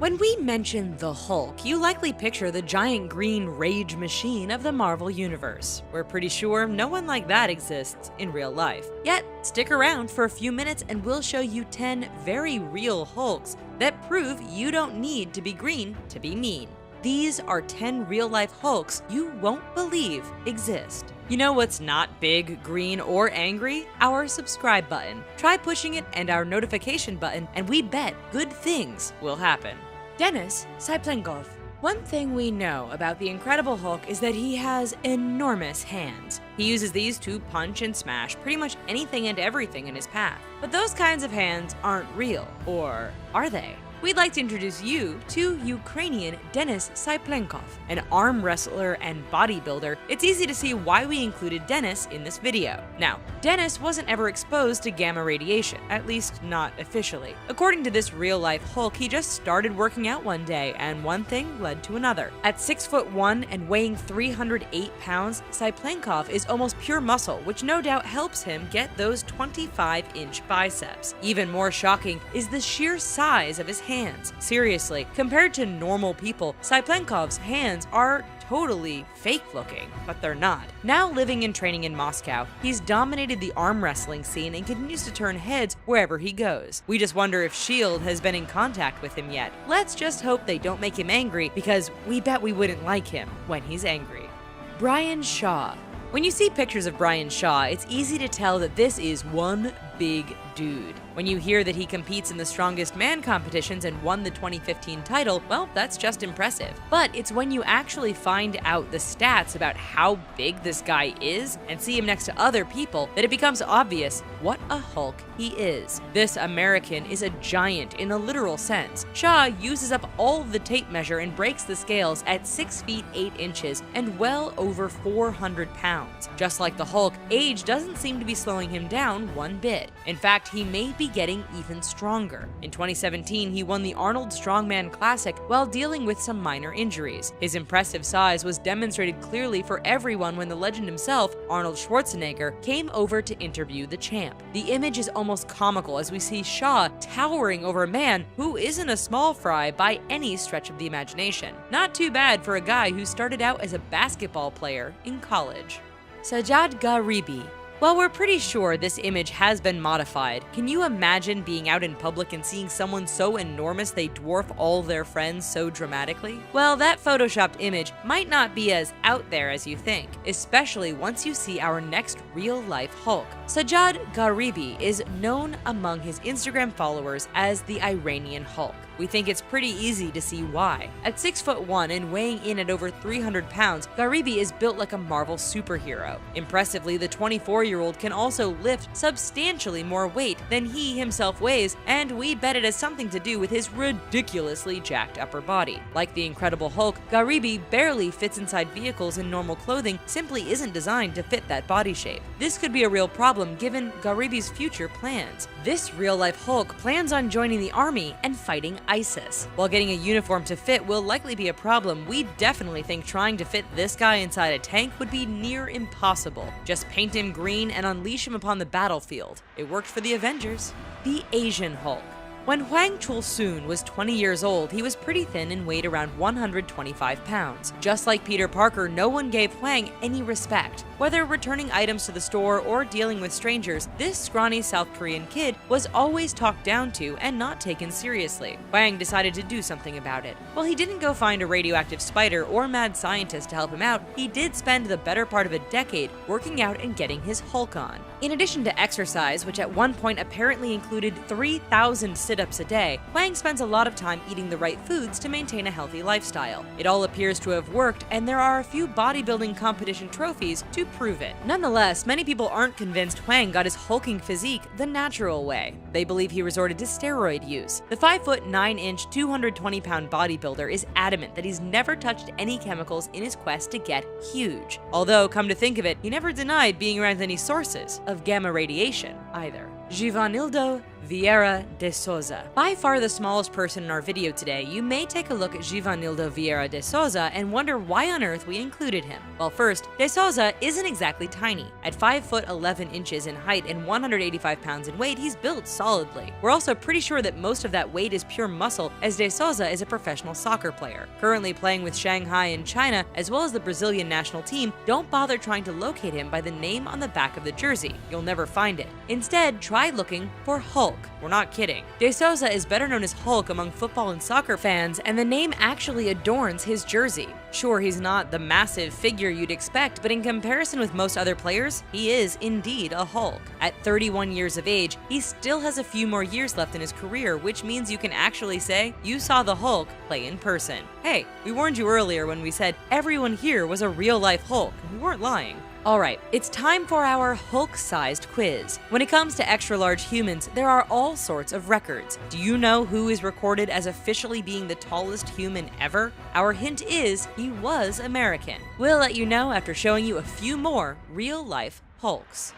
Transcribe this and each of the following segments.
When we mention the Hulk, you likely picture the giant green rage machine of the Marvel Universe. We're pretty sure no one like that exists in real life. Yet, stick around for a few minutes and we'll show you 10 very real Hulks that prove you don't need to be green to be mean. These are 10 real-life Hulks you won't believe exist. You know what's not big, green, or angry? Our subscribe button. Try pushing it and our notification button, and we bet good things will happen. Denis Syplenkov. One thing we know about the Incredible Hulk is that he has enormous hands. He uses these to punch and smash pretty much anything and everything in his path. But those kinds of hands aren't real, or are they? We'd like to introduce you to Ukrainian Denis Syplenkov, an arm wrestler and bodybuilder. It's easy to see why we included Denis in this video. Now, Denis wasn't ever exposed to gamma radiation, at least not officially. According to this real-life Hulk, he just started working out one day, and one thing led to another. At 6'1" and weighing 308 pounds, Syplenkov is almost pure muscle, which no doubt helps him get those 25-inch biceps. Even more shocking is the sheer size of his hands. Seriously, compared to normal people, Syplenkov's hands are totally fake looking, but they're not. Now living and training in Moscow, he's dominated the arm wrestling scene and continues to turn heads wherever he goes. We just wonder if S.H.I.E.L.D. has been in contact with him yet. Let's just hope they don't make him angry, because we bet we wouldn't like him when he's angry. Brian Shaw. When you see pictures of Brian Shaw, it's easy to tell that this is one big dude. When you hear that he competes in the Strongest Man competitions and won the 2015 title, well, that's just impressive. But it's when you actually find out the stats about how big this guy is and see him next to other people that it becomes obvious what a Hulk he is. This American is a giant in a literal sense. Shaw uses up all the tape measure and breaks the scales at 6 feet 8 inches and well over 400 pounds. Just like the Hulk, age doesn't seem to be slowing him down one bit. In fact, he may be getting even stronger. In 2017, he won the Arnold Strongman Classic while dealing with some minor injuries. His impressive size was demonstrated clearly for everyone when the legend himself, Arnold Schwarzenegger, came over to interview the champ. The image is almost comical as we see Shaw towering over a man who isn't a small fry by any stretch of the imagination. Not too bad for a guy who started out as a basketball player in college. Sajjad Gharibi. While we're pretty sure this image has been modified, can you imagine being out in public and seeing someone so enormous they dwarf all their friends so dramatically? Well, that photoshopped image might not be as out there as you think, especially once you see our next real-life Hulk. Sajjad Gharibi is known among his Instagram followers as the Iranian Hulk. We think it's pretty easy to see why. At 6'1" and weighing in at over 300 pounds, Gharibi is built like a Marvel superhero. Impressively, the 24-year-old can also lift substantially more weight than he himself weighs, and we bet it has something to do with his ridiculously jacked upper body. Like the Incredible Hulk, Gharibi barely fits inside vehicles and normal clothing simply isn't designed to fit that body shape. This could be a real problem given Gharibi's future plans. This real-life Hulk plans on joining the army and fighting ISIS. While getting a uniform to fit will likely be a problem, we definitely think trying to fit this guy inside a tank would be near impossible. Just paint him green and unleash him upon the battlefield. It worked for the Avengers. The Asian Hulk. When Hwang Chul-soon was 20 years old, he was pretty thin and weighed around 125 pounds. Just like Peter Parker, no one gave Hwang any respect. Whether returning items to the store or dealing with strangers, this scrawny South Korean kid was always talked down to and not taken seriously. Hwang decided to do something about it. While he didn't go find a radioactive spider or mad scientist to help him out, he did spend the better part of a decade working out and getting his Hulk on. In addition to exercise, which at one point apparently included 3,000 sit-ups a day, Hwang spends a lot of time eating the right foods to maintain a healthy lifestyle. It all appears to have worked, and there are a few bodybuilding competition trophies to prove it. Nonetheless, many people aren't convinced Hwang got his hulking physique the natural way. They believe he resorted to steroid use. The 5'9", 220-pound bodybuilder is adamant that he's never touched any chemicals in his quest to get huge. Although, come to think of it, he never denied being around any sources of gamma radiation either. Givanildo Vieira de Souza. By far the smallest person in our video today, you may take a look at Givanildo Vieira de Souza and wonder why on earth we included him. Well, first, de Souza isn't exactly tiny. At 5 foot 11 inches in height and 185 pounds in weight, he's built solidly. We're also pretty sure that most of that weight is pure muscle, as de Souza is a professional soccer player. Currently playing with Shanghai in China, as well as the Brazilian national team. Don't bother trying to locate him by the name on the back of the jersey. You'll never find it. Instead, try looking for Hulk. We're not kidding. De Souza is better known as Hulk among football and soccer fans, and the name actually adorns his jersey. Sure, he's not the massive figure you'd expect, but in comparison with most other players, he is indeed a Hulk. At 31 years of age, he still has a few more years left in his career, which means you can actually say you saw the Hulk play in person. Hey, we warned you earlier when we said everyone here was a real-life Hulk. We weren't lying. Alright, it's time for our Hulk-sized quiz. When it comes to extra-large humans, there are all sorts of records. Do you know who is recorded as officially being the tallest human ever? Our hint is he was American. We'll let you know after showing you a few more real-life Hulks.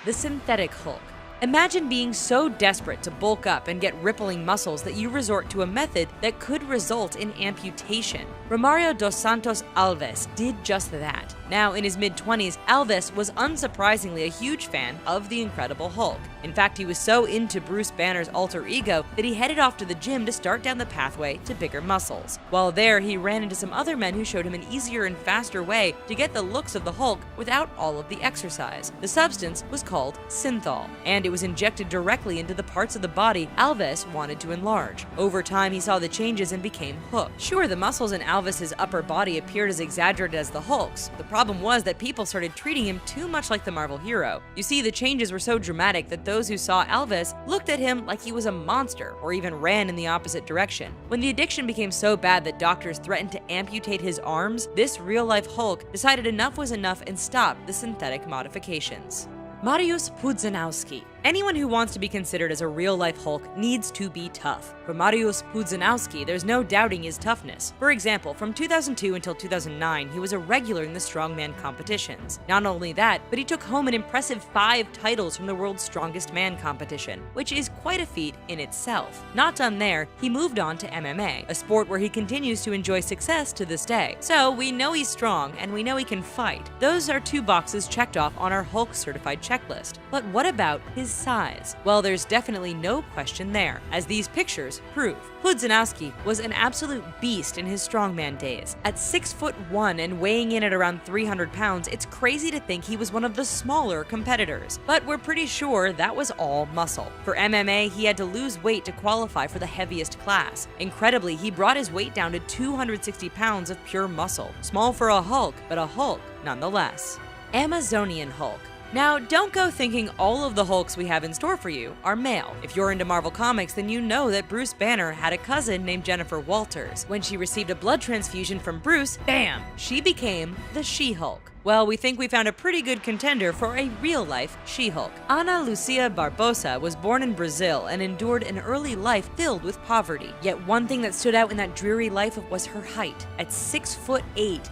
The synthetic Hulk. Imagine being so desperate to bulk up and get rippling muscles that you resort to a method that could result in amputation. Romario dos Santos Alves did just that. Now, in his mid-20s, Alves was unsurprisingly a huge fan of the Incredible Hulk. In fact, he was so into Bruce Banner's alter ego that he headed off to the gym to start down the pathway to bigger muscles. While there, he ran into some other men who showed him an easier and faster way to get the looks of the Hulk without all of the exercise. The substance was called synthol, and it was injected directly into the parts of the body Alves wanted to enlarge. Over time, he saw the changes and became hooked. Sure, the muscles in Alves' upper body appeared as exaggerated as the Hulk's. The problem was that people started treating him too much like the Marvel hero. You see, the changes were so dramatic that those who saw Alves looked at him like he was a monster, or even ran in the opposite direction. When the addiction became so bad that doctors threatened to amputate his arms, this real-life Hulk decided enough was enough and stopped the synthetic modifications. Mariusz Pudzianowski. Anyone who wants to be considered as a real-life Hulk needs to be tough. For Mariusz Pudzianowski, there's no doubting his toughness. For example, from 2002 until 2009, he was a regular in the strongman competitions. Not only that, but he took home an impressive 5 titles from the World's Strongest Man competition, which is quite a feat in itself. Not done there, he moved on to MMA, a sport where he continues to enjoy success to this day. So we know he's strong, and we know he can fight. Those are 2 boxes checked off on our Hulk-certified checklist. But what about his size? Well, there's definitely no question there, as these pictures prove. Pudzianowski was an absolute beast in his strongman days. At 6'1" and weighing in at around 300 pounds, it's crazy to think he was one of the smaller competitors. But we're pretty sure that was all muscle. For MMA, he had to lose weight to qualify for the heaviest class. Incredibly, he brought his weight down to 260 pounds of pure muscle. Small for a Hulk, but a Hulk nonetheless. Amazonian Hulk. Now, don't go thinking all of the Hulks we have in store for you are male. If you're into Marvel Comics, then you know that Bruce Banner had a cousin named Jennifer Walters. When she received a blood transfusion from Bruce, bam! She became the She-Hulk. Well, we think we found a pretty good contender for a real-life She-Hulk. Ana Lucia Barbosa was born in Brazil and endured an early life filled with poverty. Yet one thing that stood out in that dreary life was her height. At 6'8",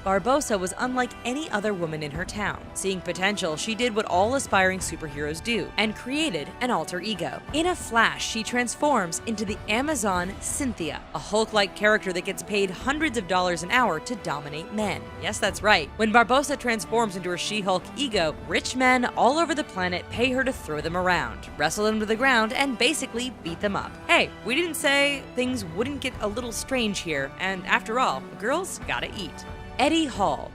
Barbosa was unlike any other woman in her town. Seeing potential, she did what all aspiring superheroes do, and created an alter ego. In a flash, she transforms into the Amazon Cynthia, a Hulk-like character that gets paid hundreds of dollars an hour to dominate men. Yes, that's right. When Barbosa transforms into her She-Hulk ego, rich men all over the planet pay her to throw them around, wrestle them to the ground, and basically beat them up. Hey, we didn't say things wouldn't get a little strange here, and after all, girls gotta eat. Eddie Hall.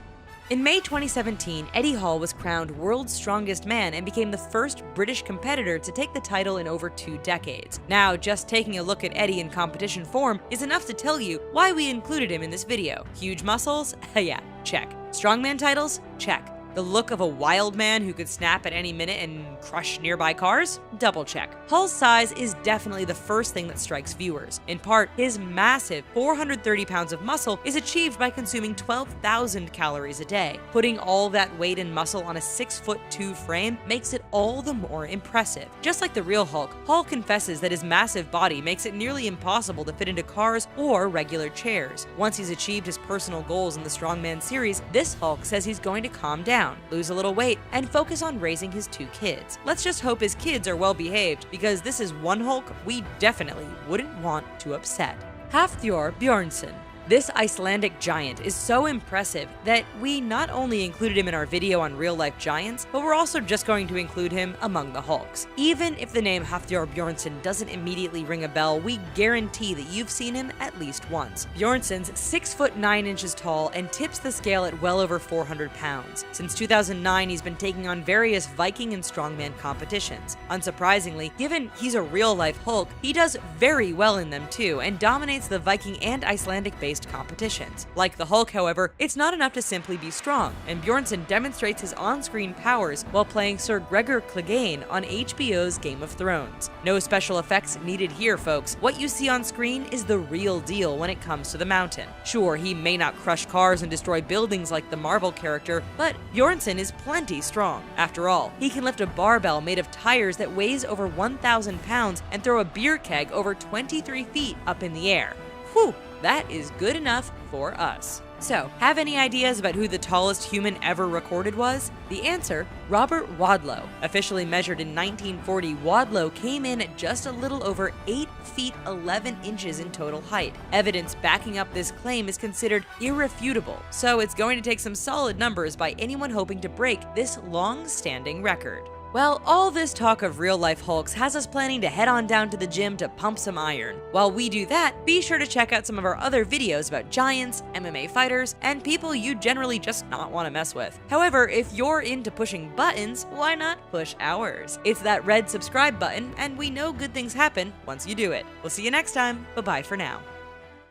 In May 2017, Eddie Hall was crowned World's Strongest Man and became the first British competitor to take the title in over 2 decades. Now, just taking a look at Eddie in competition form is enough to tell you why we included him in this video. Huge muscles? Yeah, check. Strongman titles? Check. The look of a wild man who could snap at any minute and crush nearby cars? Double check. Hull's size is definitely the first thing that strikes viewers. In part, his massive 430 pounds of muscle is achieved by consuming 12,000 calories a day. Putting all that weight and muscle on a 6'2" frame makes it all the more impressive. Just like the real Hulk, Hull confesses that his massive body makes it nearly impossible to fit into cars or regular chairs. Once he's achieved his personal goals in the Strongman series, this Hulk says he's going to calm down down, lose a little weight, and focus on raising his 2 kids. Let's just hope his kids are well behaved, because this is one Hulk we definitely wouldn't want to upset. Hafthor Bjornsson. This Icelandic giant is so impressive that we not only included him in our video on real-life giants, but we're also just going to include him among the Hulks. Even if the name Hafthor Bjornsson doesn't immediately ring a bell, we guarantee that you've seen him at least once. Bjornsson's 6 foot 9 inches tall and tips the scale at well over 400 pounds. Since 2009, he's been taking on various Viking and strongman competitions. Unsurprisingly, given he's a real-life Hulk, he does very well in them too, and dominates the Viking and Icelandic-based competitions. Like the Hulk, however, it's not enough to simply be strong, and Bjornsson demonstrates his on-screen powers while playing Sir Gregor Clegane on HBO's Game of Thrones. No special effects needed here, folks. What you see on screen is the real deal when it comes to the Mountain. Sure, he may not crush cars and destroy buildings like the Marvel character, but Bjornsson is plenty strong. After all, he can lift a barbell made of tires that weighs over 1,000 pounds and throw a beer keg over 23 feet up in the air. Whew! That is good enough for us. So, have any ideas about who the tallest human ever recorded was? The answer, Robert Wadlow. Officially measured in 1940, Wadlow came in at just a little over 8 feet 11 inches in total height. Evidence backing up this claim is considered irrefutable, so it's going to take some solid numbers by anyone hoping to break this long-standing record. Well, all this talk of real-life Hulks has us planning to head on down to the gym to pump some iron. While we do that, be sure to check out some of our other videos about giants, MMA fighters, and people you generally just not want to mess with. However, if you're into pushing buttons, why not push ours? It's that red subscribe button, and we know good things happen once you do it. We'll see you next time. Bye-bye for now.